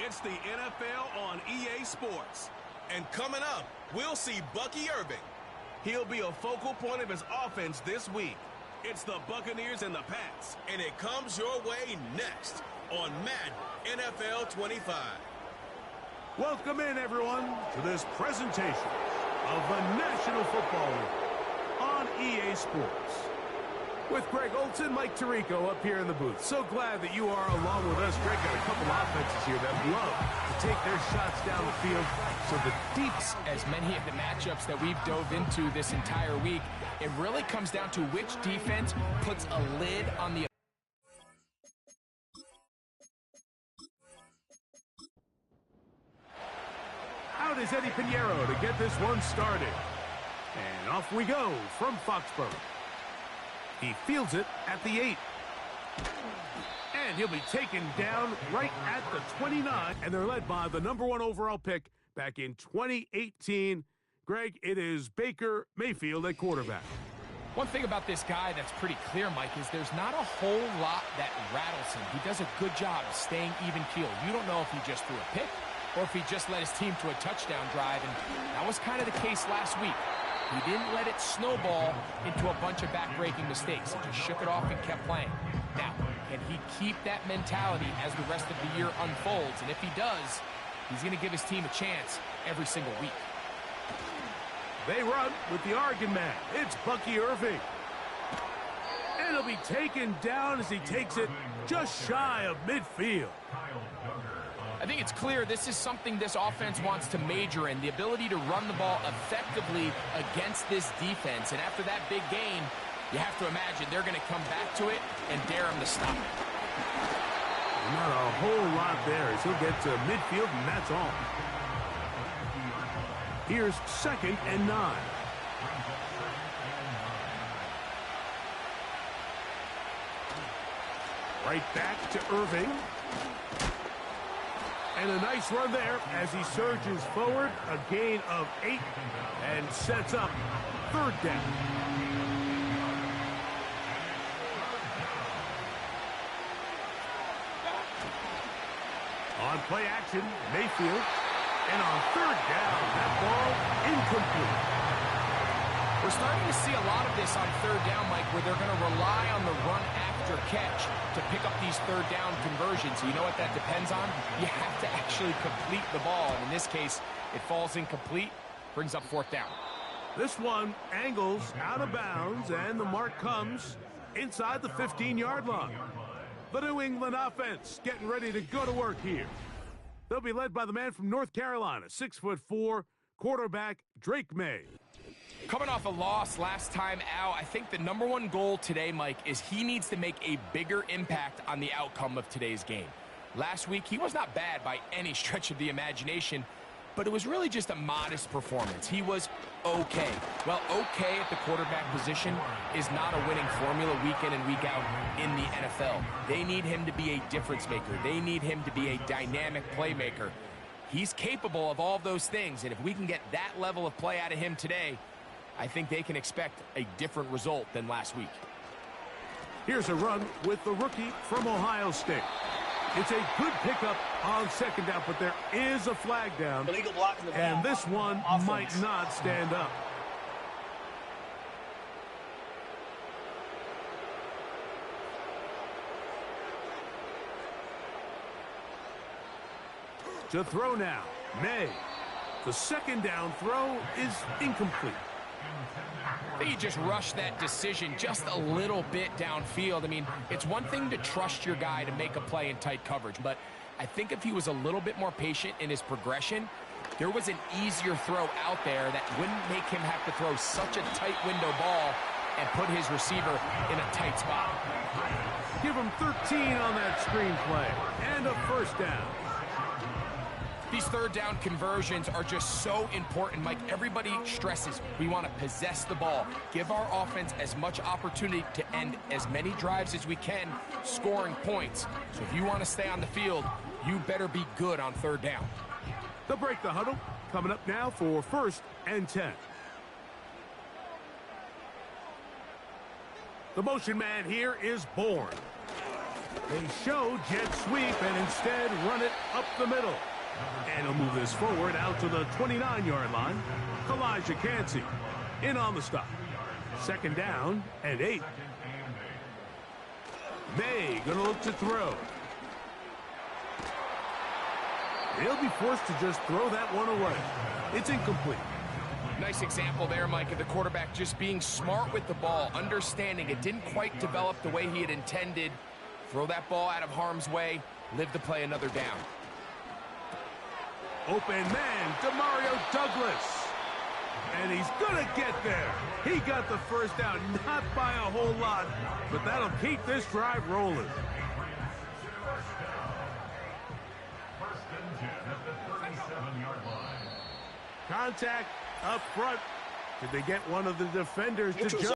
It's the NFL on EA Sports. And coming up, we'll see Bucky Irving. He'll be a focal point of his offense this week. It's the Buccaneers and the Pats, and it comes your way next on Madden NFL 25. Welcome in, everyone, to this presentation of the National Football League on EA Sports. With Greg Olson, Mike Tirico up here in the booth. So glad that you are along with us. Greg got a couple of offenses here that love to take their shots down the field. So the deeps, as many of the matchups that we've dove into this entire week, it really comes down to which defense puts a lid on the out is Eddie Pinheiro to get this one started. And off we go from Foxborough. He fields it at the 8. And he'll be taken down right at the 29. And they're led by the #1 overall pick back in 2018. Greg, it is Baker Mayfield at quarterback. One thing about this guy that's pretty clear, Mike, is there's not a whole lot that rattles him. He does a good job of staying even-keeled. You don't know if he just threw a pick or if he just led his team to a touchdown drive, and that was kind of the case last week. He didn't let it snowball into a bunch of back-breaking mistakes. He just shook it off and kept playing. Now, can he keep that mentality as the rest of the year unfolds? And if he does, he's going to give his team a chance every single week. They run with the Oregon man. It's Bucky Irving. And he'll be taken down as he takes it just shy of midfield. I think it's clear this is something this offense wants to major in, the ability to run the ball effectively against this defense. And after that big gain, you have to imagine they're going to come back to it and dare him to stop it. Not a whole lot there as he'll get to midfield, and that's all. Here's 2nd and 9. Right back to Irving. And a nice run there as he surges forward. A gain of 8 and sets up 3rd down. On play action, Mayfield. And on 3rd down, that ball incomplete. We're starting to see a lot of this on 3rd down, Mike, where they're going to rely on the run after catch to pick up these 3rd down conversions. You know what that depends on? You have to actually complete the ball. And in this case, it falls incomplete, brings up 4th down. This one angles out of bounds, and the mark comes inside the 15-yard line. The New England offense getting ready to go to work here. They'll be led by the man from North Carolina, 6'4", quarterback Drake May. Coming off a loss last time out, I think the #1 goal today, Mike, is he needs to make a bigger impact on the outcome of today's game. Last week, he was not bad by any stretch of the imagination, but it was really just a modest performance. He was okay. Well, okay at the quarterback position is not a winning formula week in and week out in the NFL. They need him to be a difference maker. They need him to be a dynamic playmaker. He's capable of all of those things, and if we can get that level of play out of him today, I think they can expect a different result than last week. Here's a run with the rookie from Ohio State. It's a good pickup on 2nd down, but there is a flag down, and this one might not stand up. To throw now, May. The 2nd down throw is incomplete. I think he just rushed that decision just a little bit downfield. I mean, it's one thing to trust your guy to make a play in tight coverage, but I think if he was a little bit more patient in his progression, there was an easier throw out there that wouldn't make him have to throw such a tight window ball and put his receiver in a tight spot. Give him 13 on that screenplay and a 1st down. These 3rd down conversions are just so important, Mike. Everybody stresses we want to possess the ball, give our offense as much opportunity to end as many drives as we can, scoring points. So if you want to stay on the field, you better be good on 3rd down. They'll break the huddle. Coming up now for 1st and 10. The motion man here is Bourne. They show jet sweep and instead run it up the middle. And he'll move this forward out to the 29-yard line. Elijah Cansey in on the stop. Second down and 8. May going to look to throw. He'll be forced to just throw that one away. It's incomplete. Nice example there, Mike, of the quarterback just being smart with the ball, understanding it didn't quite develop the way he had intended. Throw that ball out of harm's way, live to play another down. Open man, Demario Douglas. And he's going to get there. He got the first down, not by a whole lot, but that'll keep this drive rolling. Contact up front. Did they get one of the defenders to jump?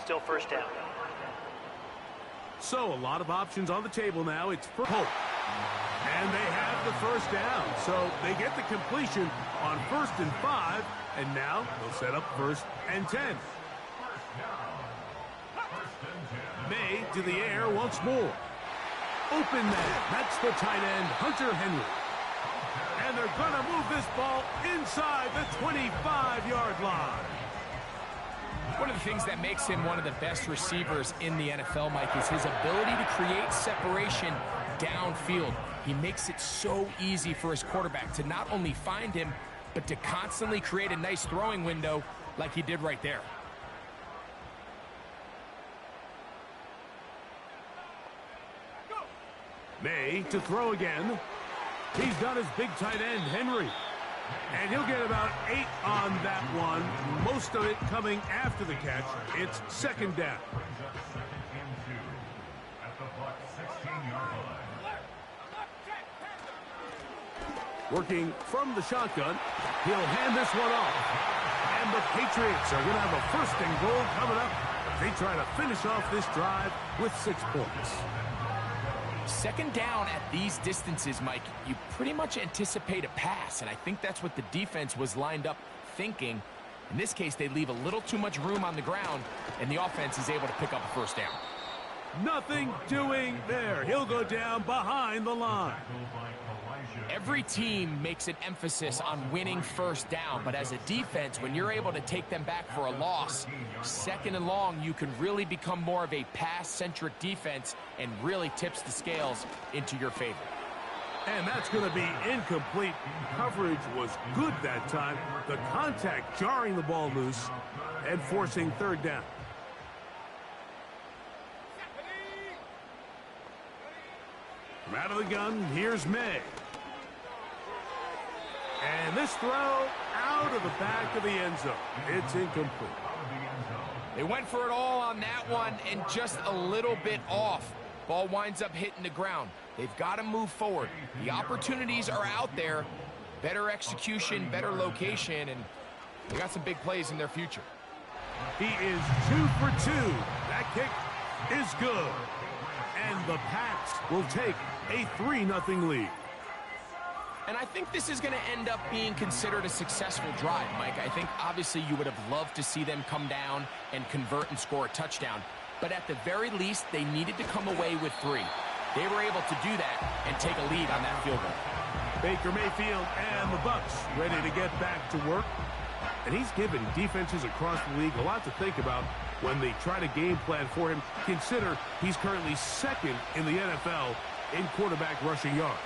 Still first down. So a lot of options on the table now. It's for Hope. And they have the first down. So they get the completion on 1st and 5. And now they'll set up 1st and 10. May to the air once more. Open man. That's the tight end, Hunter Henry. And they're going to move this ball inside the 25-yard line. One of the things that makes him one of the best receivers in the NFL, Mike, is his ability to create separation downfield. He makes it so easy for his quarterback to not only find him, but to constantly create a nice throwing window like he did right there. May to throw again. He's got his big tight end, Henry. And he'll get about 8 on that one. Most of it coming after the catch. It's second down. Working from the shotgun. He'll hand this one off. And the Patriots are going to have a 1st and goal coming up. They try to finish off this drive with 6 points. Second down at these distances, Mike, you pretty much anticipate a pass, and I think that's what the defense was lined up thinking. In this case, they leave a little too much room on the ground, and the offense is able to pick up a 1st down. Nothing doing there. He'll go down behind the line. Every team makes an emphasis on winning 1st down, but as a defense, when you're able to take them back for a loss, 2nd and long, you can really become more of a pass-centric defense and really tips the scales into your favor. And that's going to be incomplete. Coverage was good that time. The contact jarring the ball loose and forcing 3rd down. From out of the gun, here's May. And this throw out of the back of the end zone. It's incomplete. They went for it all on that one and just a little bit off. Ball winds up hitting the ground. They've got to move forward. The opportunities are out there. Better execution, better location, and they got some big plays in their future. He is 2 for 2. That kick is good. And the Pats will take a 3-0 lead. And I think this is going to end up being considered a successful drive, Mike. I think obviously you would have loved to see them come down and convert and score a touchdown. But at the very least, they needed to come away with 3. They were able to do that and take a lead on that field goal. Baker Mayfield and the Bucs ready to get back to work. And he's given defenses across the league a lot to think about when they try to game plan for him. Consider he's currently 2nd in the NFL in quarterback rushing yards.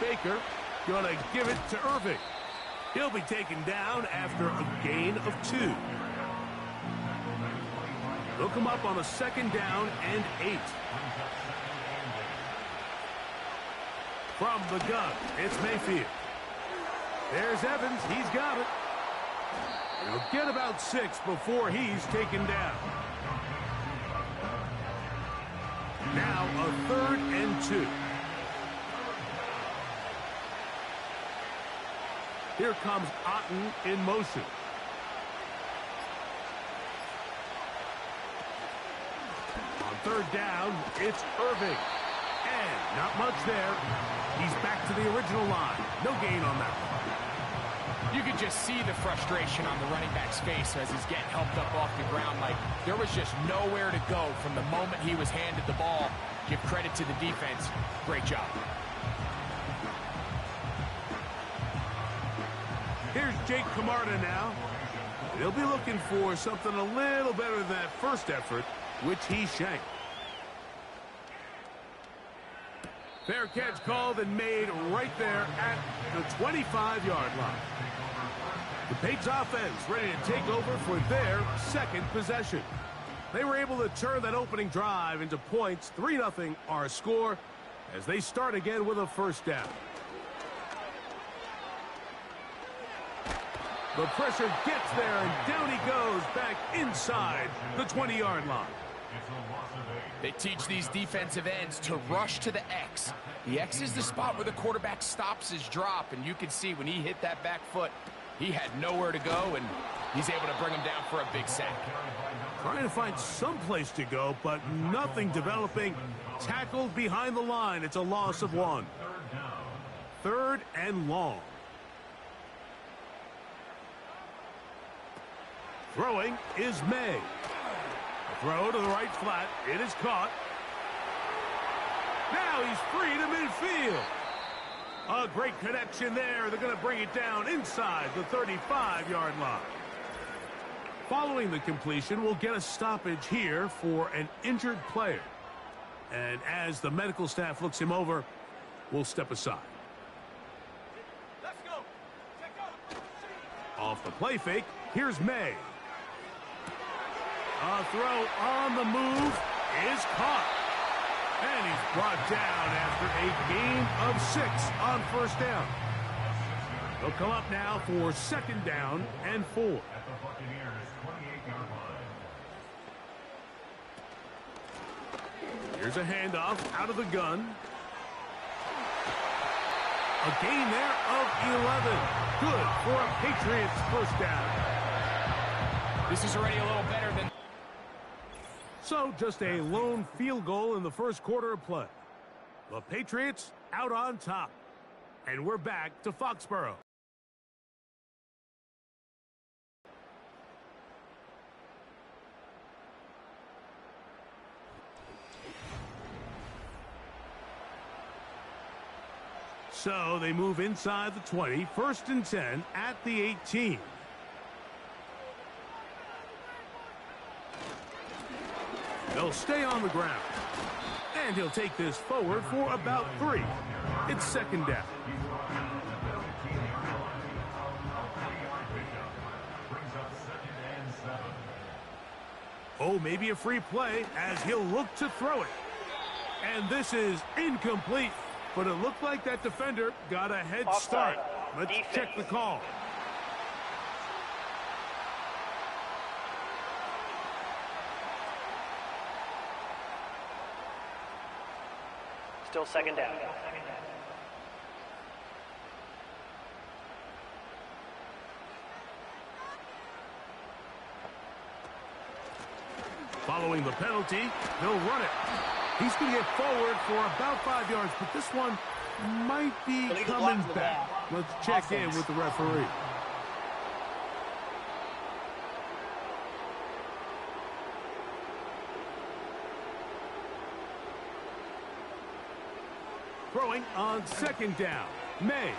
Baker going to give it to Irving. He'll be taken down after a gain of 2. They'll come up on a 2nd down and 8. From the gun, it's Mayfield. There's Evans. He's got it. He'll get about 6 before he's taken down. Now a 3rd and 2. Here comes Otten in motion. On third down. It's Irving. And not much there. He's back to the original line. No gain on that one. You could just see the frustration on the running back's face as he's getting helped up off the ground. Like, there was just nowhere to go from the moment he was handed the ball. Give credit to the defense. Great job. Here's Jake Camarda now. He'll be looking for something a little better than that first effort, which he shanked. Fair catch called and made right there at the 25-yard line. The Patriots offense ready to take over for their second possession. They were able to turn that opening drive into points. 3-0 our score as they start again with a first down. The pressure gets there, and down he goes back inside the 20-yard line. They teach these defensive ends to rush to the X. The X is the spot where the quarterback stops his drop, and you can see when he hit that back foot, he had nowhere to go, and he's able to bring him down for a big sack. Trying to find some place to go, but nothing developing. Tackled behind the line. It's a loss of 1. Third and long. Throwing is May. A throw to the right flat. It is caught. Now he's free to midfield. A great connection there. They're going to bring it down inside the 35-yard line. Following the completion, we'll get a stoppage here for an injured player. And as the medical staff looks him over, we'll step aside. Let's go. Check out. Off the play fake, here's May. A throw on the move is caught. And he's brought down after a gain of 6 on first down. They'll come up now for second down and 4. At the Buccaneers 28-yard line. Here's a handoff out of the gun. A gain there of 11. Good for a Patriots first down. This is already a little better than... So just a lone field goal in the first quarter of play. The Patriots out on top. And we're back to Foxborough. So they move inside the 20, 1st and 10 at the 18. They'll stay on the ground. And he'll take this forward for about 3. It's second down. Oh, maybe a free play as he'll look to throw it. And this is incomplete. But it looked like that defender got a head start. Let's check the call. Still second down. Following the penalty, they'll run it. He's going to get forward for about 5 yards, but this one might be coming back. Let's check in with the referee. Throwing on second down, May.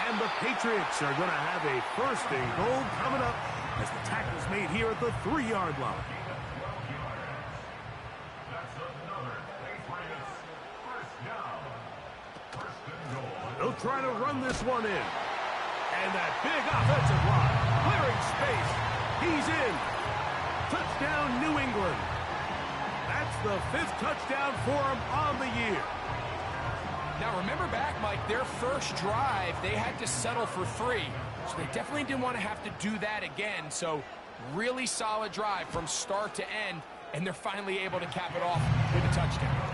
And the Patriots are going to have a first and goal coming up as the tackle's made here at the 3-yard line. They'll try to run this one in. And that big offensive line, clearing space. He's in. Touchdown, New England. That's the 5th touchdown for him on the year. Now, remember back, Mike, their first drive, they had to settle for 3. So they definitely didn't want to have to do that again. So really solid drive from start to end, and they're finally able to cap it off with a touchdown.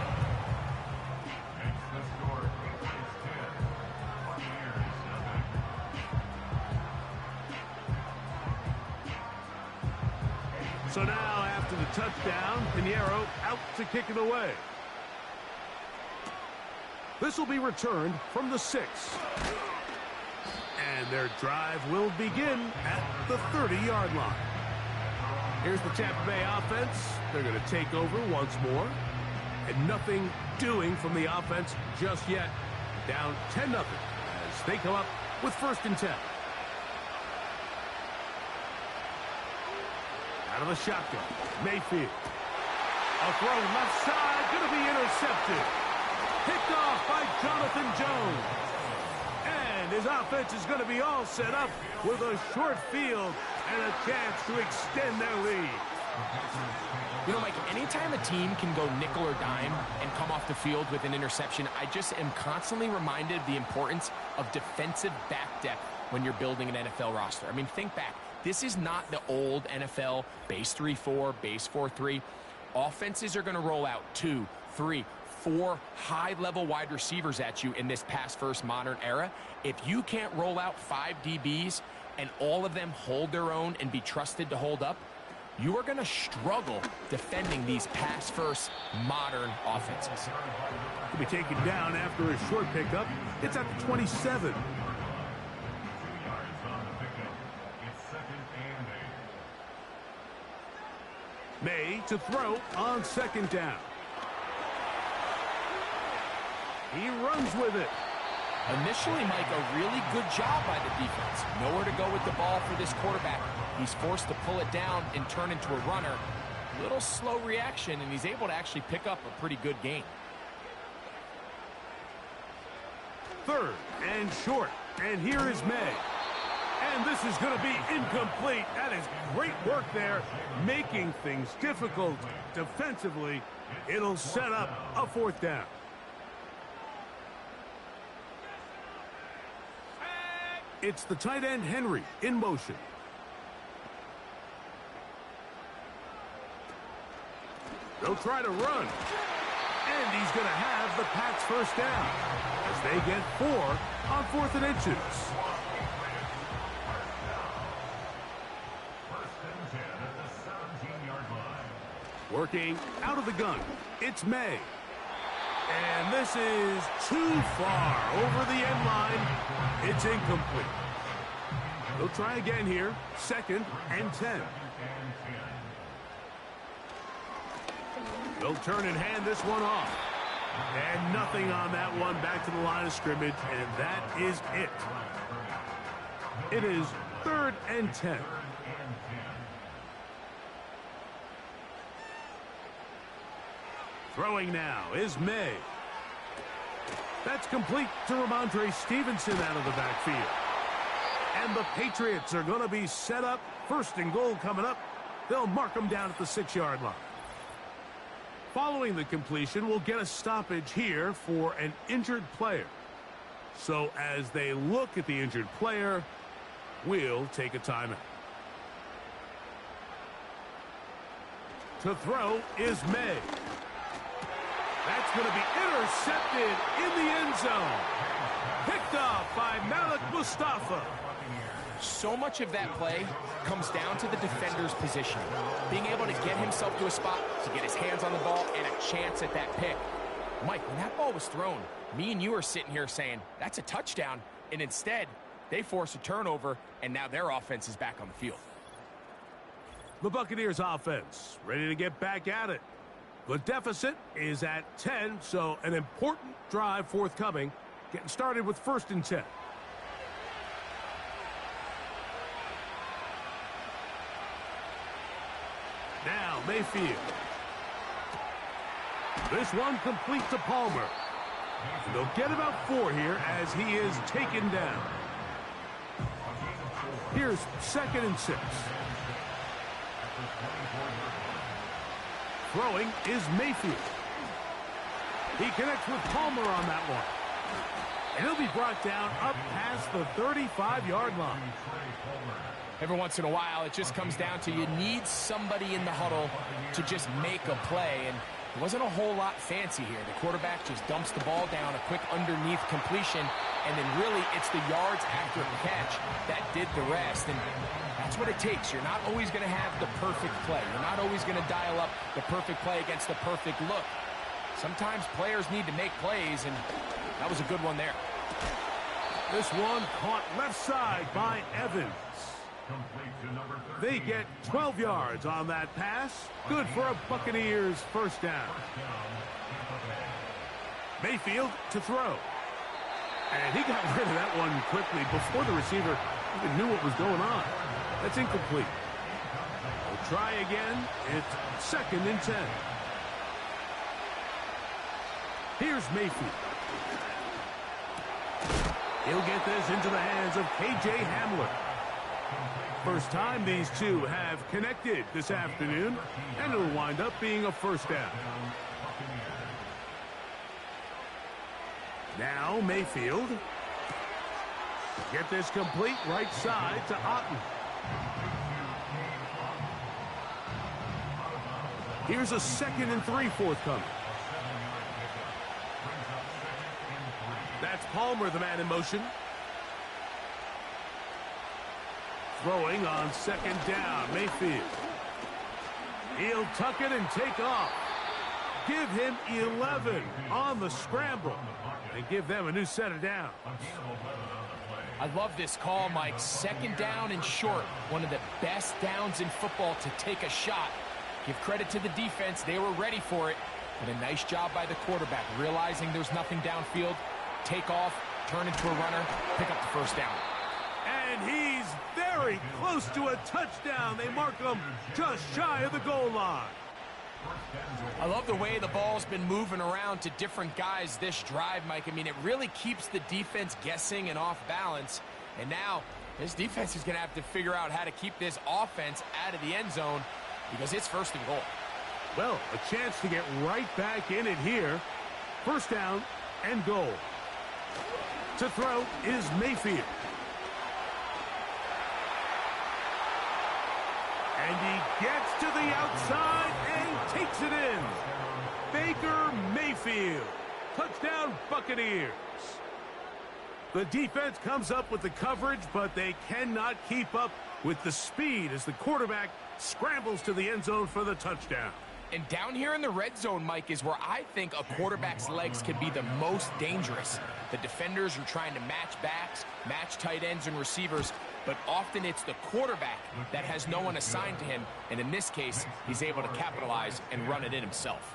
So now, after the touchdown. Pinheiro out to kick it away. This will be returned from the 6. And their drive will begin at the 30-yard line. Here's the Tampa Bay offense. They're going to take over once more. And nothing doing from the offense just yet. Down 10-0 as they come up with 1st and 10. Out of the shotgun, Mayfield. A throw left side, going to be intercepted. Picked off by Jonathan Jones. And his offense is going to be all set up with a short field and a chance to extend their lead. You know, Mike, anytime a team can go nickel or dime and come off the field with an interception, I just am constantly reminded of the importance of defensive back depth when you're building an NFL roster. I mean, think back. This is not the old NFL base 3-4, base 4-3. Offenses are going to roll out 2, 3, 4 high-level wide receivers at you in this pass-first modern era. If you can't roll out 5 DBs and all of them hold their own and be trusted to hold up, you are going to struggle defending these pass-first modern offenses. He'll be taken down after a short pickup. It's at the 27. May to throw on 2nd down. He runs with it. Initially, Mike, a really good job by the defense. Nowhere to go with the ball for this quarterback. He's forced to pull it down and turn into a runner. Little slow reaction, and he's able to actually pick up a pretty good gain. 3rd and short. And here is May. And this is going to be incomplete. That is great work there, making things difficult defensively. It'll set up a 4th down. It's the tight end Henry in motion. They'll try to run. And he's going to have the Pats 1st down as they get 4 on 4th and inches. Working out of the gun, it's May. And this is too far over the end line. It's incomplete. They'll try again here. 2nd and 10. They'll turn and hand this one off. And nothing on that one. Back to the line of scrimmage, and that is it. It is 3rd and 10. Throwing now is May. That's complete to Ramondre Stevenson out of the backfield. And the Patriots are going to be set up. 1st and goal coming up. They'll mark them down at the 6-yard line. Following the completion, we'll get a stoppage here for an injured player. So as they look at the injured player, we'll take a timeout. To throw is May. That's going to be intercepted in the end zone. Picked off by Malik Mustafa. So much of that play comes down to the defender's position. Being able to get himself to a spot, to get his hands on the ball, and a chance at that pick. Mike, when that ball was thrown, me and you are sitting here saying, that's a touchdown. And instead, they force a turnover, and now their offense is back on the field. The Buccaneers offense ready to get back at it. The deficit is at 10, so an important drive forthcoming. Getting started with 1st and 10. Now Mayfield. This one complete to Palmer. And they'll get about 4 here as he is taken down. Here's 2nd and 6. Throwing is Mayfield. He connects with Palmer on that one. And he'll be brought down up past the 35-yard line. Every once in a while, it just comes down to you need somebody in the huddle to just make a play. And It wasn't a whole lot fancy here. The quarterback just dumps the ball down, a quick underneath completion, and then really it's the yards after the catch that did the rest. And that's what it takes. You're not always going to have the perfect play. You're not always going to dial up the perfect play against the perfect look. Sometimes players need to make plays, and that was a good one there. This one caught left side by Evans. They get 12 yards on that pass. Good for a Buccaneers first down. Mayfield to throw. And he got rid of that one quickly before the receiver even knew what was going on. That's incomplete. We'll try again. It's 2nd and 10. Here's Mayfield. He'll get this into the hands of K.J. Hamler. First time these two have connected this afternoon, and it'll wind up being a first down. Now Mayfield. Get this complete right side to Otten. Here's a 2nd and 3 forthcoming. That's Palmer, the man in motion. Throwing on 2nd down, Mayfield. He'll tuck it and take off. Give him 11 on the scramble and give them a new set of downs. I love this call, Mike. 2nd down and short. One of the best downs in football to take a shot. Give credit to the defense. They were ready for it. But a nice job by the quarterback, realizing there's nothing downfield. Take off, turn into a runner, pick up the first down. And he's very close to a touchdown. They mark him just shy of the goal line. I love the way the ball's been moving around to different guys this drive, Mike. I mean, it really keeps the defense guessing and off balance. And now this defense is going to have to figure out how to keep this offense out of the end zone because it's 1st and goal. Well, a chance to get right back in it here. First down and goal. To throw is Mayfield. And he gets to the outside and takes it in. Baker Mayfield. Touchdown Buccaneers. The defense comes up with the coverage, but they cannot keep up with the speed as the quarterback scrambles to the end zone for the touchdown. And down here in the red zone, Mike, is where I think a quarterback's legs can be the most dangerous. The defenders are trying to match backs, match tight ends and receivers, but often it's the quarterback that has no one assigned to him, and in this case, he's able to capitalize and run it in himself.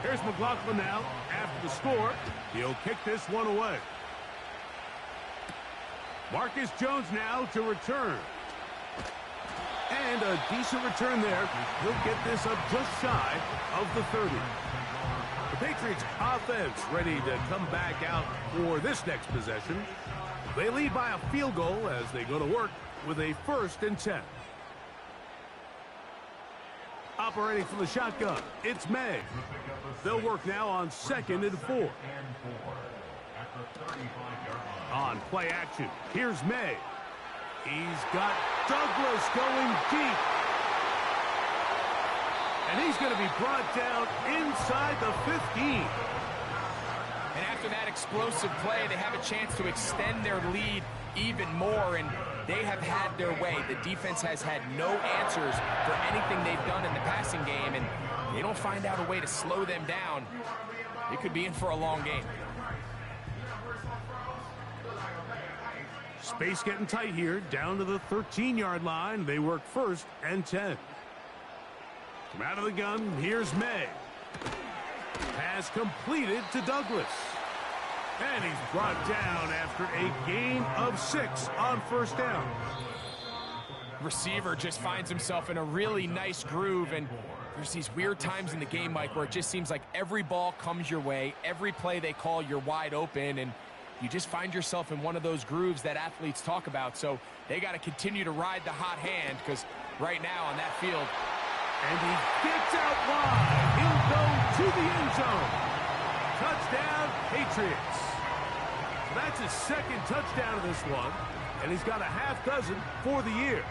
Here's McLaughlin now. After the score, he'll kick this one away. Marcus Jones now to return. And a decent return there. He'll get this up just shy of the 30. The Patriots offense ready to come back out for this next possession. They lead by a field goal as they go to work with a 1st and 10. Operating from the shotgun, it's May. They'll work now on 2nd and 4. On play action, here's May. He's got Douglas going deep. And he's going to be brought down inside the 15. And after that explosive play, they have a chance to extend their lead even more, and they have had their way. The defense has had no answers for anything they've done in the passing game, and they don't find out a way to slow them down. They could be in for a long game. Space getting tight here, down to the 13-yard line. They work 1st and 10. From out of the gun, here's May. Pass completed to Douglas. And he's brought down after a gain of 6 on 1st down. Receiver just finds himself in a really nice groove, and there's these weird times in the game, Mike, where it just seems like every ball comes your way, every play they call, you're wide open, and you just find yourself in one of those grooves that athletes talk about. So they got to continue to ride the hot hand, because right now on that field. And he gets out wide. He'll go to the end zone. Touchdown, Patriots. So that's his 2nd touchdown of this one. and he's got a half dozen for the year.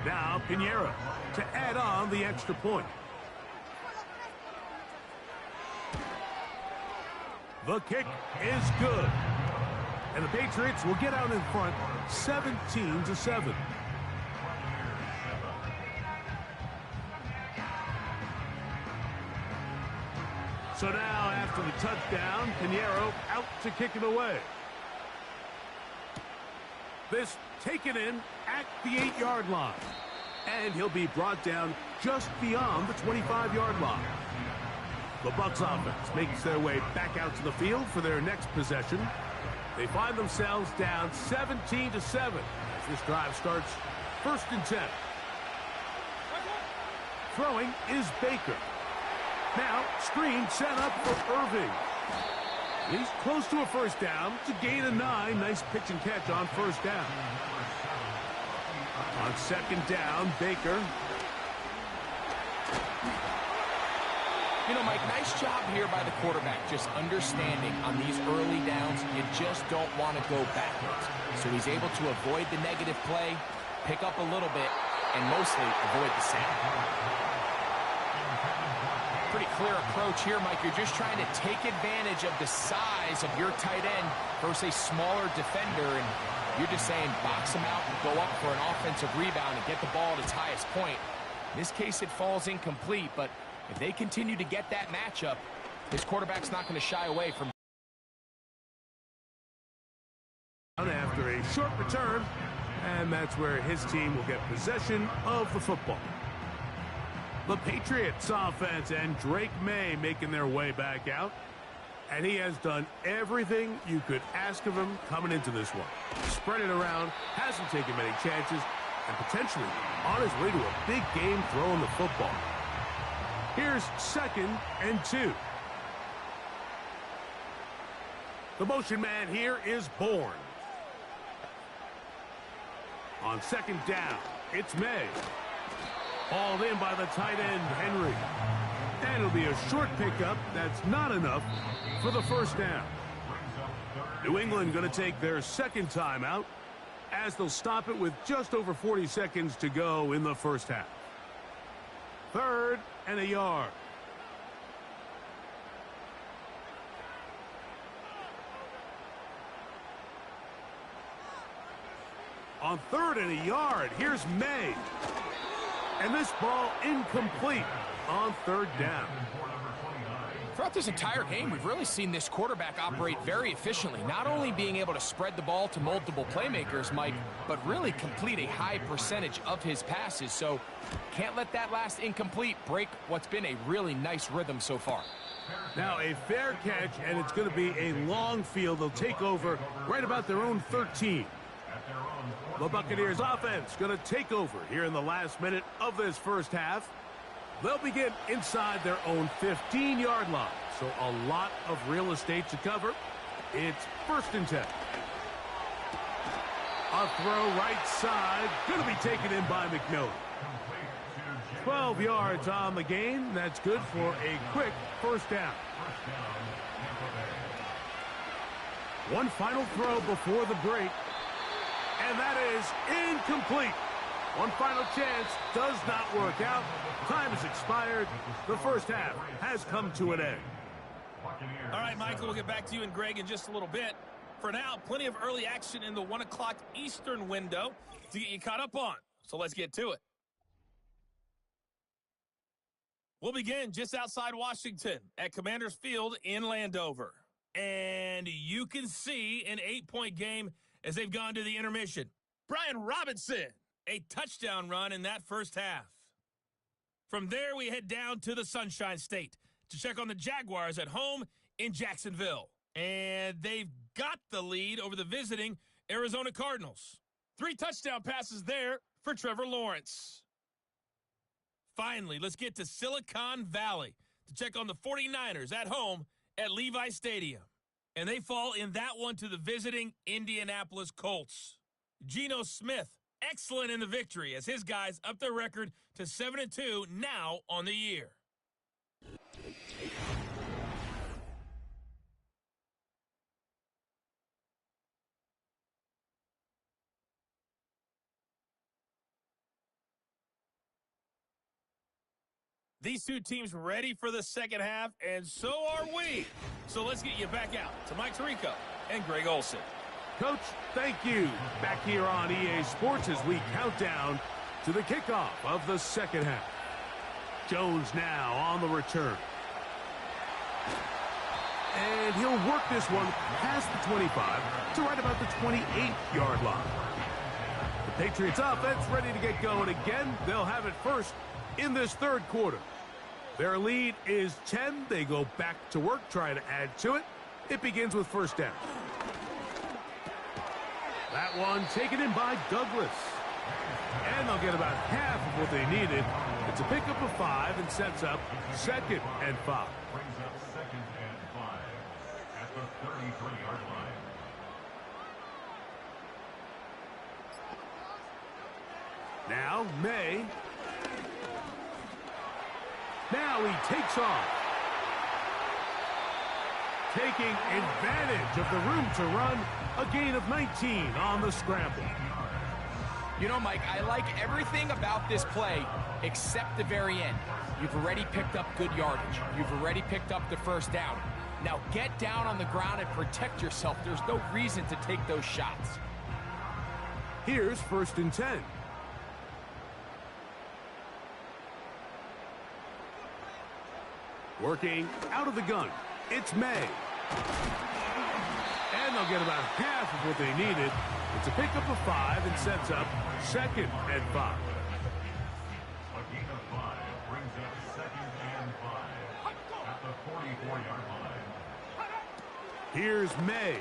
Now Pinheiro to add on the extra point. The kick is good. And the Patriots will get out in front 17-7. So now after the touchdown, Pinheiro out to kick it away. This taken in at the 8-yard line. And he'll be brought down just beyond the 25-yard line. The Bucs offense makes their way back out to the field for their next possession. They find themselves down 17-7 as this drive starts 1st and 10. Throwing is Baker. Now, screen set up for Irving. He's close to a first down to gain a 9. Nice pitch and catch on first down. On 2nd down, Baker. You know, Mike, nice job here by the quarterback, just understanding on these early downs, you just don't want to go backwards. So he's able to avoid the negative play, pick up a little bit, and mostly avoid the sack. Pretty clear approach here, Mike. You're just trying to take advantage of the size of your tight end versus a smaller defender, and you're just saying box him out and go up for an offensive rebound and get the ball at its highest point. In this case, it falls incomplete, but if they continue to get that matchup, this quarterback's not going to shy away from. After a short return, and that's where his team will get possession of the football. The Patriots offense and Drake May making their way back out. And he has done everything you could ask of him coming into this one. Spread it around, hasn't taken many chances, and potentially on his way to a big game throwing the football. Here's 2nd and 2. The motion man here is Bourne. On 2nd down, it's May. Hauled in by the tight end, Henry. And it'll be a short pickup that's not enough for the first down. New England going to take their 2nd timeout as they'll stop it with just over 40 seconds to go in the first half. 3rd and a yard. On 3rd and a yard, here's May. And this ball incomplete on 3rd down. Throughout this entire game, we've really seen this quarterback operate very efficiently, not only being able to spread the ball to multiple playmakers, Mike, but really complete a high percentage of his passes. So can't let that last incomplete break what's been a really nice rhythm so far. Now a fair catch, and it's going to be a long field. They'll take over right about their own 13. The Buccaneers offense going to take over here in the last minute of this first half. They'll begin inside their own 15-yard line, so a lot of real estate to cover. It's 1st and 10. A throw right side, going to be taken in by McMillan. 12 yards on the gain. That's good for a quick first down. One final throw before the break, and that is incomplete. One final chance does not work out. Time has expired. The first half has come to an end. All right, Michael, we'll get back to you and Greg in just a little bit. For now, plenty of early action in the 1 o'clock Eastern window to get you caught up on. So let's get to it. We'll begin just outside Washington at Commanders Field in Landover. And you can see an 8-point game as they've gone to the intermission. Brian Robinson, a touchdown run in that first half. From there, we head down to the Sunshine State to check on the Jaguars at home in Jacksonville. And they've got the lead over the visiting Arizona Cardinals. 3 touchdown passes there for Trevor Lawrence. Finally, let's get to Silicon Valley to check on the 49ers at home at Levi Stadium. And they fall in that one to the visiting Indianapolis Colts. Geno Smith excellent in the victory as his guys up their record to 7-2 now on the year. These two teams ready for the second half, and so are we. So let's get you back out to Mike Tirico and Greg Olson. Coach, thank you. Back here on EA Sports as we count down to the kickoff of the second half. Jones now on the return. And he'll work this one past the 25 to right about the 28-yard line. The Patriots offense ready to get going again. They'll have it first in this third quarter. Their lead is 10. They go back to work, trying to add to it. It begins with first down. That one taken in by Douglas. And they'll get about half of what they needed. It's a pickup of 5 and sets up 2nd and 5. Brings up 2nd and 5 at the 33-yard line. Now, May. Now he takes off. Taking advantage of the room to run. A gain of 19 on the scramble. You know, Mike, I like everything about this play except the very end. You've already picked up good yardage. You've already picked up the first down. Now get down on the ground and protect yourself. There's no reason to take those shots. Here's 1st and 10. Working out of the gun. It's May. And they'll get about half of what they needed. It's a pickup of 5 and sets up 2nd and 5. A gain of 5 brings up 2nd and 5 at the 44-yard line. Here's May.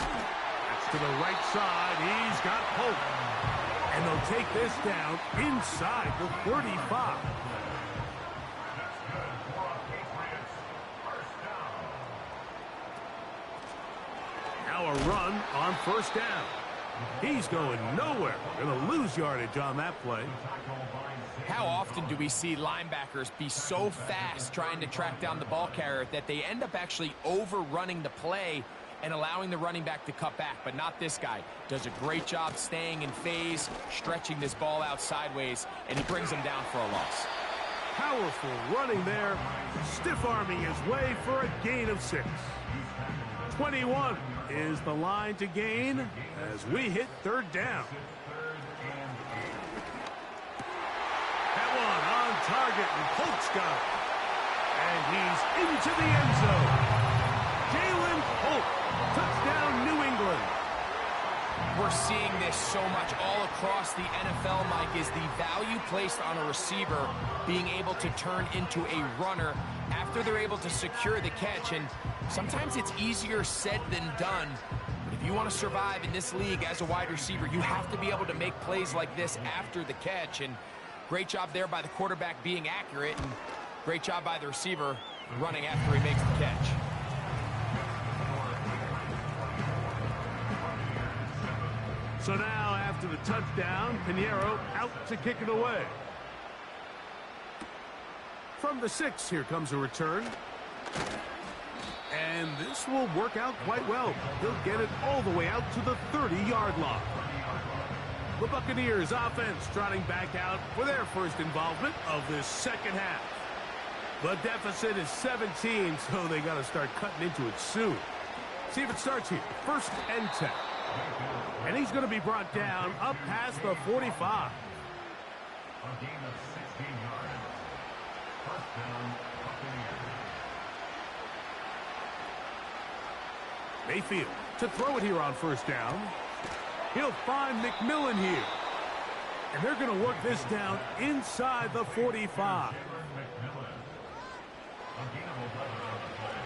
That's to the right side. He's got Polk. And they'll take this down inside the 35. Now a run on first down. He's going nowhere. Going to lose yardage on that play. How often do we see linebackers be so fast trying to track down the ball carrier that they end up actually overrunning the play and allowing the running back to cut back? But not this guy. Does a great job staying in phase, stretching this ball out sideways, and he brings him down for a loss. Powerful running there. Stiff-arming his way for a gain of 6. 21 is the line to gain as we hit third down. That one on target, and Polk's got it. And he's into the end zone. Jalen Polk, touchdown New England. We're seeing this so much all across the NFL, Mike, is the value placed on a receiver being able to turn into a runner after they're able to secure the catch. And sometimes it's easier said than done. But if you want to survive in this league as a wide receiver, you have to be able to make plays like this after the catch. And great job there by the quarterback being accurate, and great job by the receiver running after he makes the catch. So now, after the touchdown, Pinheiro out to kick it away. From the 6, here comes a return. And this will work out quite well. He'll get it all the way out to the 30-yard line. The Buccaneers offense trotting back out for their first involvement of this second half. The deficit is 17, so they got to start cutting into it soon. See if it starts here. 1st and 10. And he's going to be brought down up past the 45. A gain of 16 yards. 1st down, Buccaneers. Mayfield to throw it here on 1st down. He'll find McMillan here. And they're going to work this down inside the 45. McMillan. A gain of 11 on the play.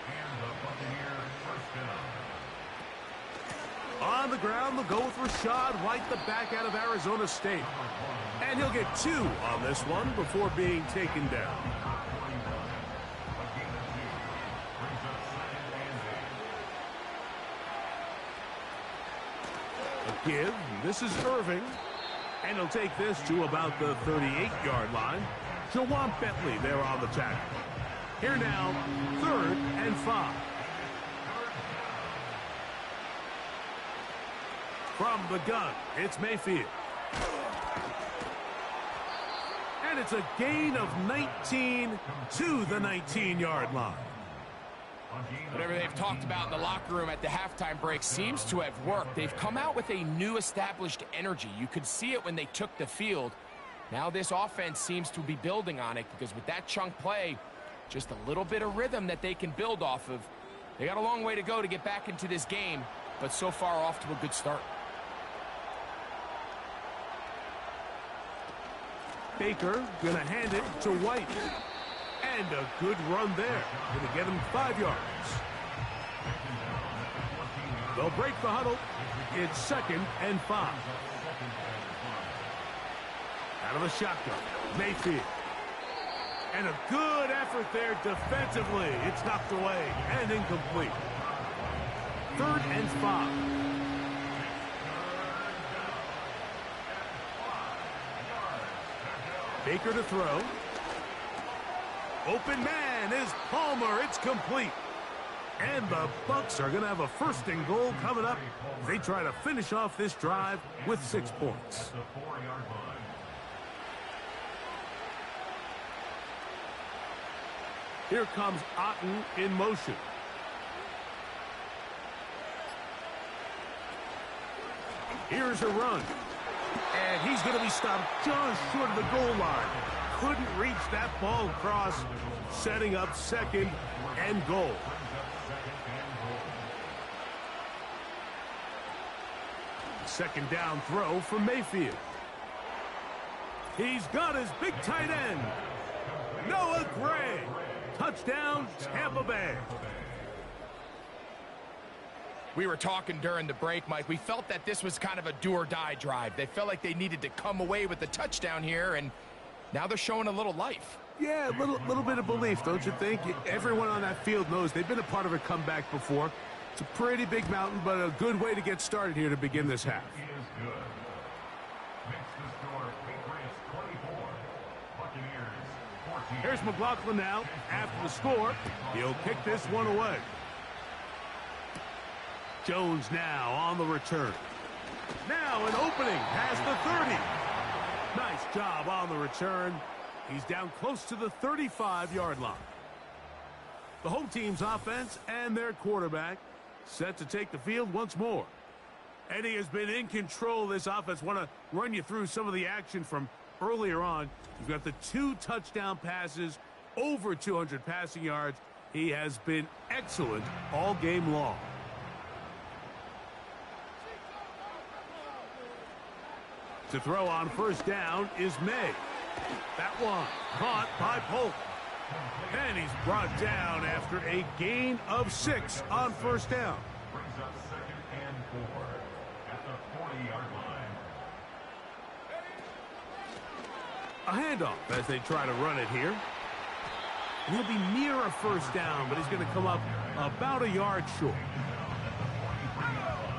And the Buccaneers 1st down. On the ground, they'll go with Rashad White, the back out of Arizona State. And he'll get 2 on this one before being taken down. The give. This is Irving. And he'll take this to about the 38-yard line. Jawan Bentley there on the tackle. Here now, 3rd and 5. From the gun, it's Mayfield. And it's a gain of 19 to the 19-yard line. Whatever they've talked about in the locker room at the halftime break seems to have worked. They've come out with a new established energy. You could see it when they took the field. Now this offense seems to be building on it because with that chunk play, just a little bit of rhythm that they can build off of. They got a long way to go to get back into this game, but so far off to a good start. Baker gonna hand it to White. And a good run there. Gonna get him 5 yards. They'll break the huddle. It's 2nd and 5. Out of the shotgun, Mayfield. And a good effort there defensively. It's knocked away and incomplete. 3rd and 5. Baker to throw. Open man is Palmer. It's complete. And the Bucs are going to have a 1st and goal coming up. They try to finish off this drive with 6 points. Here comes Otten in motion. Here's a run. And he's going to be stopped just short of the goal line. Couldn't reach that ball across, setting up 2nd and goal. Second down throw from Mayfield. He's got his big tight end, Noah Gray. Touchdown, Tampa Bay. We were talking during the break, Mike. We felt that this was kind of a do-or-die drive. They felt like they needed to come away with the touchdown here, and now they're showing a little life. Yeah, a little bit of belief, don't you think? Everyone on that field knows they've been a part of a comeback before. It's a pretty big mountain, but a good way to get started here to begin this half. Here's McLaughlin now. After the score, he'll kick this one away. Jones now on the return. Now an opening past the 30. Nice job on the return. He's down close to the 35-yard line. The home team's offense and their quarterback set to take the field once more. And he has been in control of this offense. Want to run you through some of the action from earlier on. You've got the 2 touchdown passes, over 200 passing yards. He has been excellent all game long. To throw on 1st down is May. That one caught by Polk. And he's brought down after a gain of 6 on 1st down. Brings up 2nd and 4 at the 40-yard line. A handoff as they try to run it here. And he'll be near a 1st down, but he's going to come up about a yard short.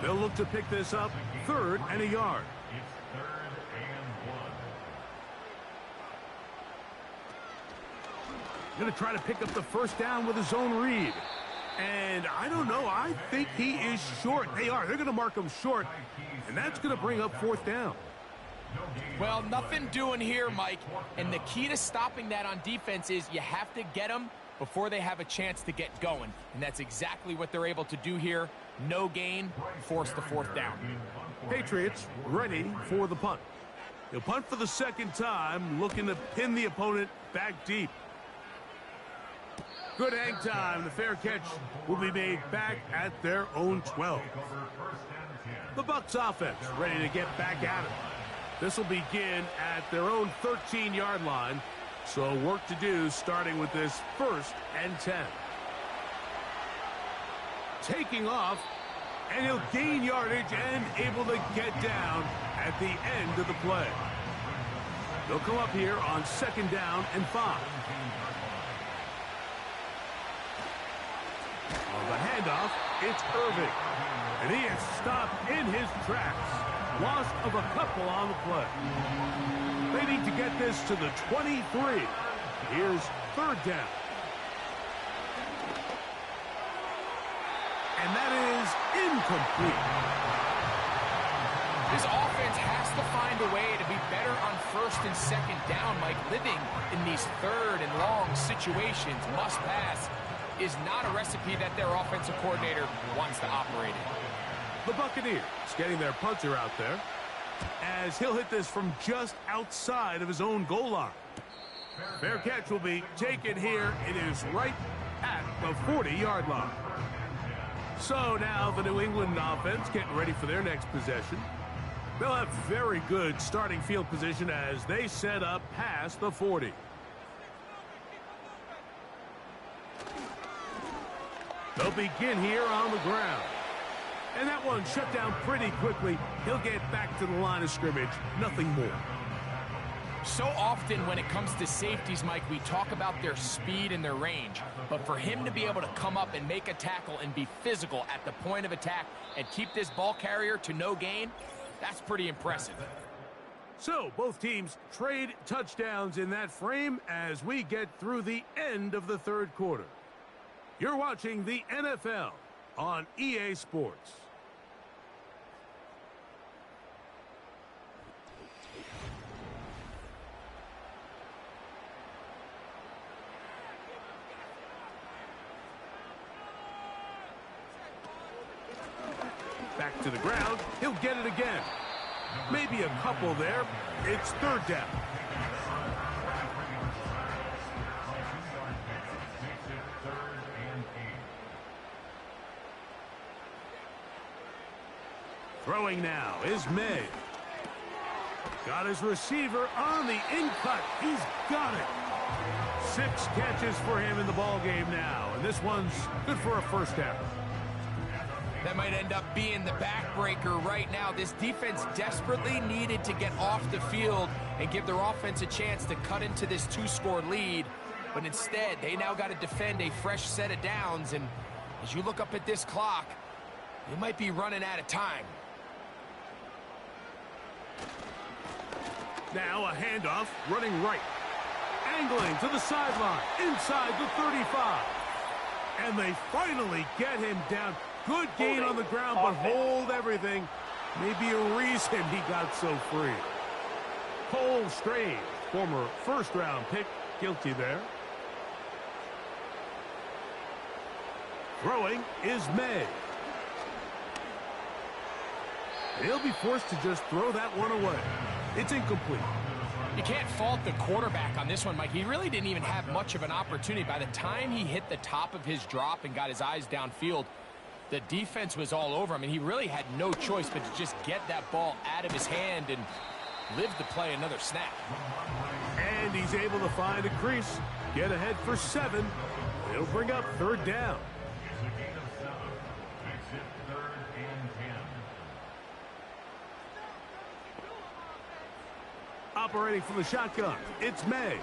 They'll look to pick this up 3rd and a yard. It's 3rd and 1. Going to try to pick up the 1st down with his own read. And I don't know. I think he is short. They are. They're going to mark him short. And that's going to bring up 4th down. Well, nothing doing here, Mike. And the key to stopping that on defense is you have to get them before they have a chance to get going. And that's exactly what they're able to do here. No gain, force the 4th down. Patriots ready for the punt. He'll punt for the 2nd time, looking to pin the opponent back deep. Good hang time. The fair catch will be made back at their own 12. The Bucs offense ready to get back at it. This will begin at their own 13-yard line. So work to do starting with this 1st and 10. Taking off, and he'll gain yardage and able to get down at the end of the play. They'll come up here on 2nd down and 5. On the handoff, it's Irving. And he is stopped in his tracks. Loss of a couple on the play. They need to get this to the 23. Here's third down. And that is incomplete. This offense has to find a way to be better on first and second down, Mike. Living in these third and long situations, must pass, is not a recipe that their offensive coordinator wants to operate in. The Buccaneers getting their punter out there, as he'll hit this from just outside of his own goal line. Fair catch will be taken here. It is right at the 40-yard line. So now the New England offense getting ready for their next possession. They'll have very good starting field position as they set up past the 40. They'll begin here on the ground. And that one shut down pretty quickly. He'll get back to the line of scrimmage. Nothing more. So often when it comes to safeties, Mike, we talk about their speed and their range. But for him to be able to come up and make a tackle and be physical at the point of attack and keep this ball carrier to no gain, that's pretty impressive. So both teams trade touchdowns in that frame as we get through the end of the third quarter. You're watching the NFL on EA Sports. Back to the ground. He'll get it again. Maybe a couple there. It's third down. Throwing now is May. Got his receiver on the in-cut. He's got it. 6 catches for him in the ball game now. And this one's good for a first down. That might end up being the backbreaker right now. This defense desperately needed to get off the field and give their offense a chance to cut into this 2-score lead. But instead, they now got to defend a fresh set of downs. And as you look up at this clock, they might be running out of time. Now a handoff, running right. Angling to the sideline, inside the 35. And they finally get him down. Good gain on the ground, but hold everything. Maybe a reason he got so free. Cole Strange, former first-round pick, guilty there. Throwing is May. He'll be forced to just throw that one away. It's incomplete. You can't fault the quarterback on this one, Mike. He really didn't even have much of an opportunity. By the time he hit the top of his drop and got his eyes downfield, the defense was all over him, and he really had no choice but to just get that ball out of his hand and live to play another snap. And he's able to find a crease, get ahead for 7. It'll bring up third down. It's a gain of 7. Makes it 3rd and 10. Operating from the shotgun, it's May.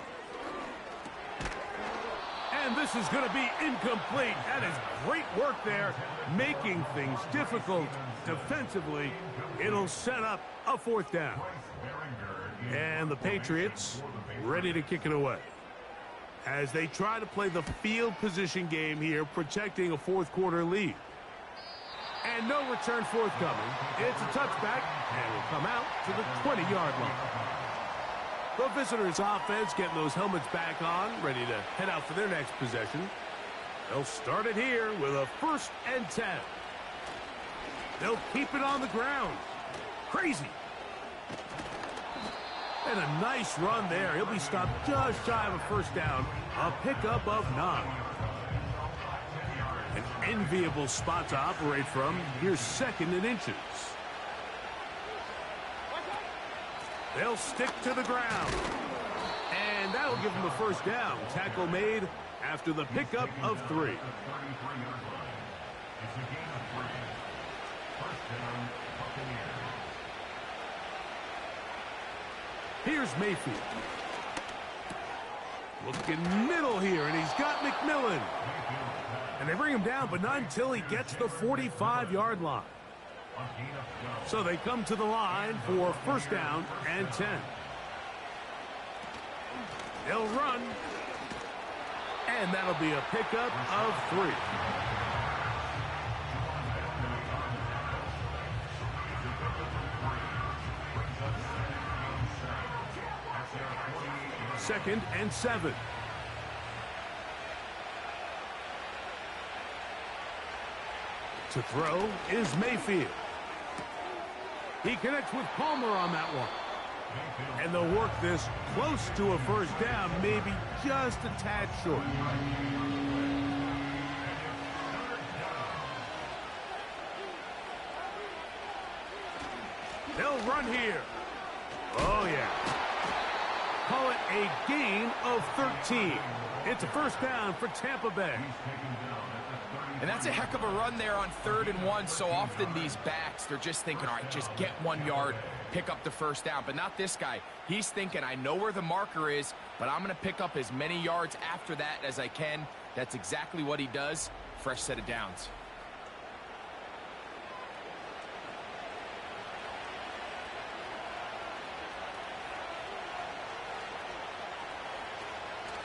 And this is going to be incomplete. That is great work there, making things difficult defensively. It'll set up a 4th down. And the Patriots ready to kick it away as they try to play the field position game here, protecting a 4th quarter lead. And no return forthcoming. It's a touchback, and will come out to the 20-yard line. The visitors' offense getting those helmets back on, ready to head out for their next possession. They'll start it here with a 1st and 10. They'll keep it on the ground. Crazy. And a nice run there. He'll be stopped just shy of a 1st down. A pickup of 9. An enviable spot to operate from. Here's 2nd and inches. They'll stick to the ground. And that'll give them a 1st down. Tackle made after the pickup of 3. Here's Mayfield. Looking middle here, and he's got McMillan. And they bring him down, but not until he gets the 45-yard line. So they come to the line for first down and 10. They'll run. And that'll be a pickup of 3. Second and 7. To throw is Mayfield. He connects with Palmer on that one. And they'll work this close to a first down, maybe just a tad short. They'll run here. Oh, yeah. Call it a gain of 13. It's a first down for Tampa Bay. And that's a heck of a run there on 3rd and 1. So often these backs, they're just thinking, all right, just get 1 yard, pick up the first down. But not this guy. He's thinking, I know where the marker is, but I'm going to pick up as many yards after that as I can. That's exactly what he does. Fresh set of downs.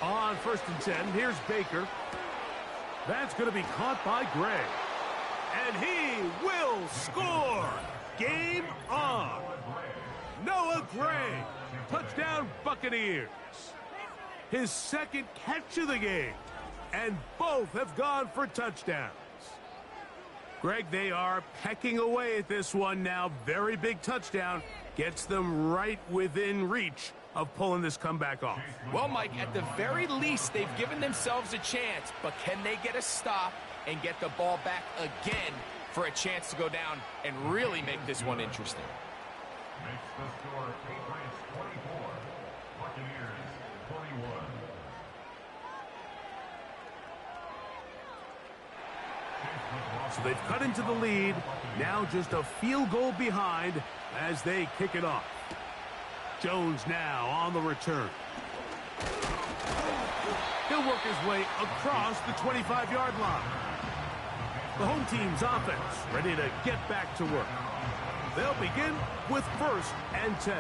On 1st and 10, here's Baker. That's going to be caught by Gray. And he will score. Game on. Noah Gray. Touchdown Buccaneers. His 2nd catch of the game. And both have gone for touchdowns. Greg, they are pecking away at this one now. Very big touchdown. Gets them right within reach of pulling this comeback off. Well, Mike, at the very least, they've given themselves a chance, but can they get a stop and get the ball back again for a chance to go down and really make this one interesting? Makes the score Patriots 24, Buccaneers 21. So they've cut into the lead. Now just a field goal behind as they kick it off. Jones now on the return. He'll work his way across the 25-yard line. The home team's offense ready to get back to work. They'll begin with 1st and 10.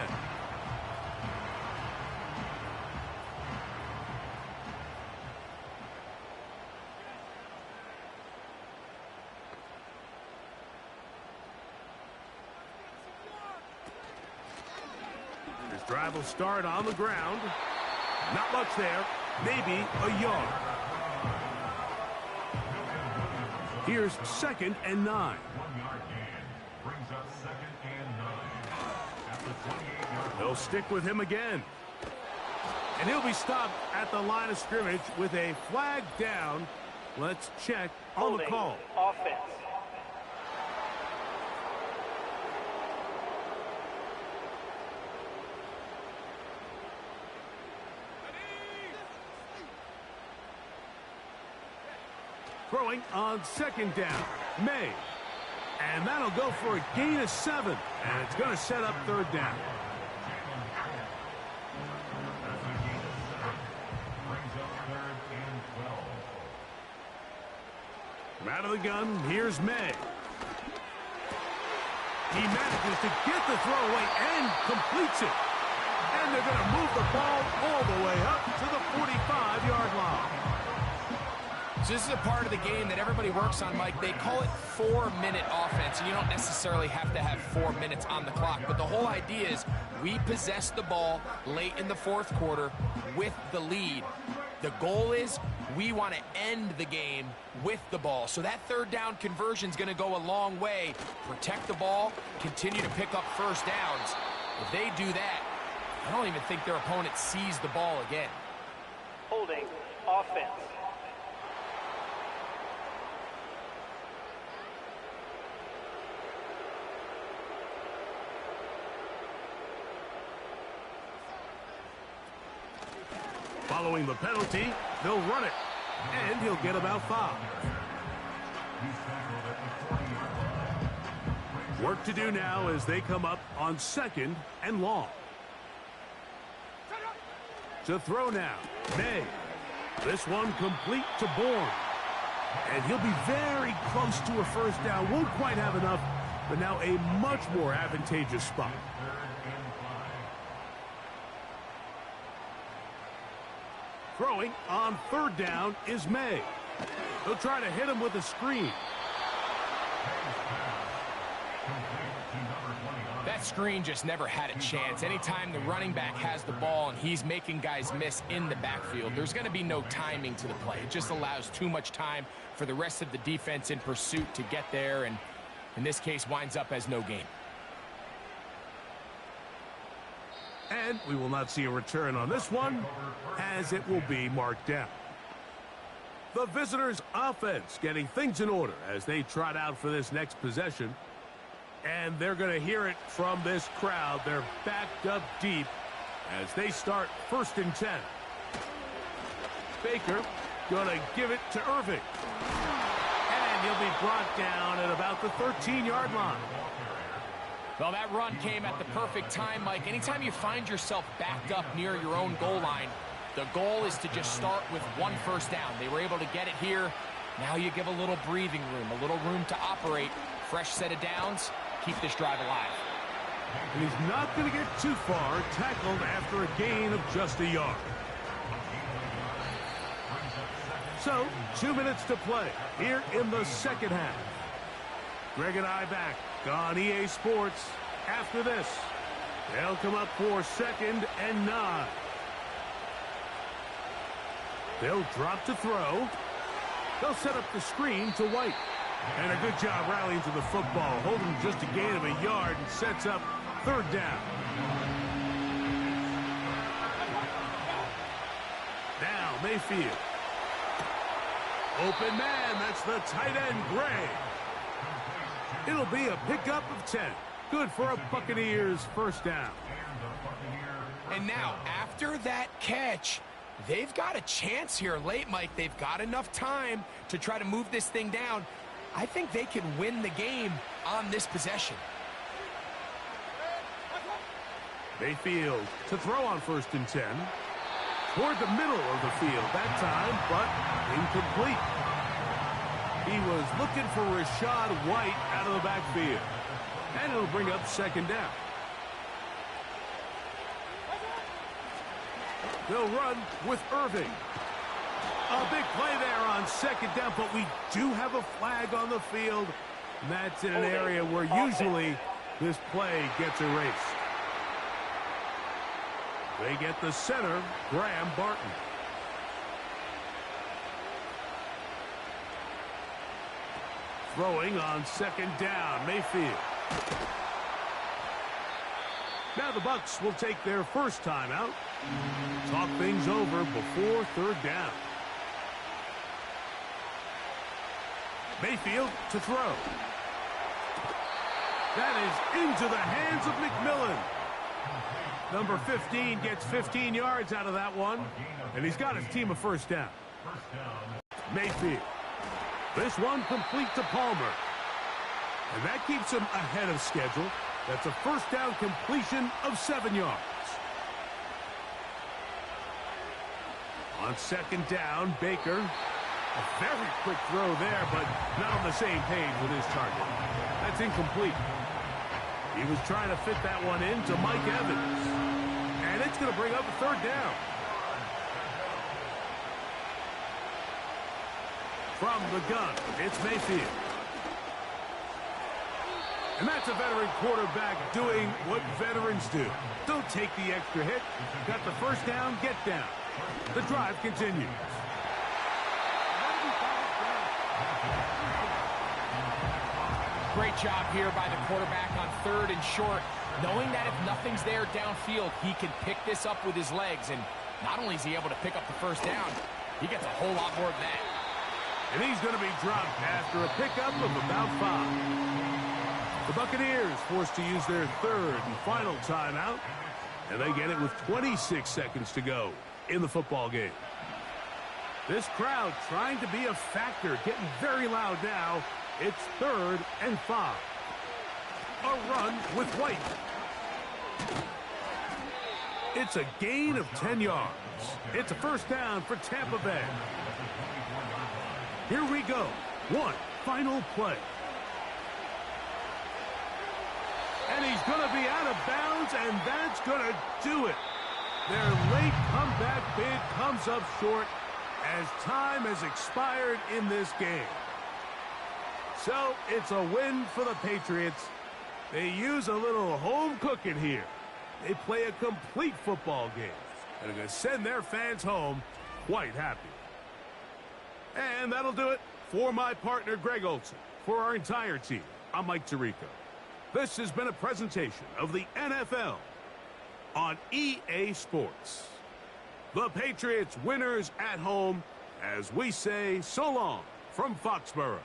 This drive will start on the ground. Not much there. Maybe a yard. Here's 2nd and 9. 1 yard gain brings up 2nd and 9. At the 28-yard line. They'll stick with him again. And he'll be stopped at the line of scrimmage with a flag down. Let's check on the call. Offense. Throwing on 2nd down. May. And that'll go for a gain of 7. And it's going to set up 3rd down. From out of the gun, here's May. He manages to get the throw away and completes it. And they're going to move the ball all the way up to the 45-yard line. So this is a part of the game that everybody works on, Mike. They call it 4-minute offense, and you don't necessarily have to have 4 minutes on the clock. But the whole idea is we possess the ball late in the 4th quarter with the lead. The goal is we want to end the game with the ball. So that 3rd down conversion is going to go a long way. Protect the ball, continue to pick up first downs. If they do that, I don't even think their opponent sees the ball again. Holding offense. Following the penalty, they'll run it. And he'll get about 5. Work to do now as they come up on 2nd and long. To throw now, May. This one complete to Bourne. And he'll be very close to a first down. Won't quite have enough but now a much more advantageous spot. Throwing on third down is May. He'll try to hit him with a screen. That screen just never had a chance. Anytime the running back has the ball and he's making guys miss in the backfield, there's going to be no timing to the play. It just allows too much time for the rest of the defense in pursuit to get there, and in this case winds up as no gain. And we will not see a return on this one, as it will be marked down. The visitors' offense getting things in order as they trot out for this next possession. And they're going to hear it from this crowd. They're backed up deep as they start 1st and 10. Baker going to give it to Irving. And he'll be brought down at about the 13-yard line. Well, that run came at the perfect time, Mike. Anytime you find yourself backed up near your own goal line, the goal is to just start with 1 first down. They were able to get it here. Now you give a little breathing room, a little room to operate. Fresh set of downs. Keep this drive alive. And he's not going to get too far, tackled after a gain of just a yard. So, 2 minutes to play here in the second half. Greg and I back on EA Sports. After this, they'll come up for 2nd and 9. They'll drop to throw. They'll set up the screen to White. And a good job rallying to the football, holding just a gain of a yard and sets up 3rd down. Now Mayfield. Open man, that's the tight end, Gray. It'll be a pickup of 10. Good for a Buccaneers 1st down. And now, after that catch, they've got a chance here late, Mike. They've got enough time to try to move this thing down. I think they can win the game on this possession. Mayfield to throw on 1st and 10. Toward the middle of the field that time, but incomplete. He was looking for Rashad White out of the backfield. And it'll bring up 2nd down. They'll run with Irving. A big play there on 2nd down, but we do have a flag on the field. And that's in an area where usually this play gets erased. They get the center, Graham Barton. Throwing on 2nd down, Mayfield. Now the Bucs will take their first timeout. Talk things over before 3rd down. Mayfield to throw. That is into the hands of McMillan. Number 15 gets 15 yards out of that one, and he's got his team a 1st down. Mayfield. This one complete to Palmer. And that keeps him ahead of schedule. That's a 1st down completion of 7 yards. On 2nd down, Baker. A very quick throw there, but not on the same page with his target. That's incomplete. He was trying to fit that one into Mike Evans. And it's going to bring up a 3rd down. From the gun, it's Mayfield. And that's a veteran quarterback doing what veterans do. Don't take the extra hit. Got the 1st down, get down. The drive continues. Great job here by the quarterback on 3rd and short, knowing that if nothing's there downfield, he can pick this up with his legs. And not only is he able to pick up the 1st down, he gets a whole lot more than that. And he's going to be dropped after a pickup of about 5. The Buccaneers forced to use their 3rd and final timeout, and they get it with 26 seconds to go in the football game. This crowd trying to be a factor, getting very loud now. It's 3rd and 5. A run with White. It's a gain of 10 yards. It's a 1st down for Tampa Bay. Here we go. One final play. And he's going to be out of bounds, and that's going to do it. Their late comeback bid comes up short as time has expired in this game. So it's a win for the Patriots. They use a little home cooking here. They play a complete football game and are going to send their fans home quite happy. And that'll do it for my partner, Greg Olson. For our entire team, I'm Mike Tirico. This has been a presentation of the NFL on EA Sports. The Patriots winners at home as we say so long from Foxborough.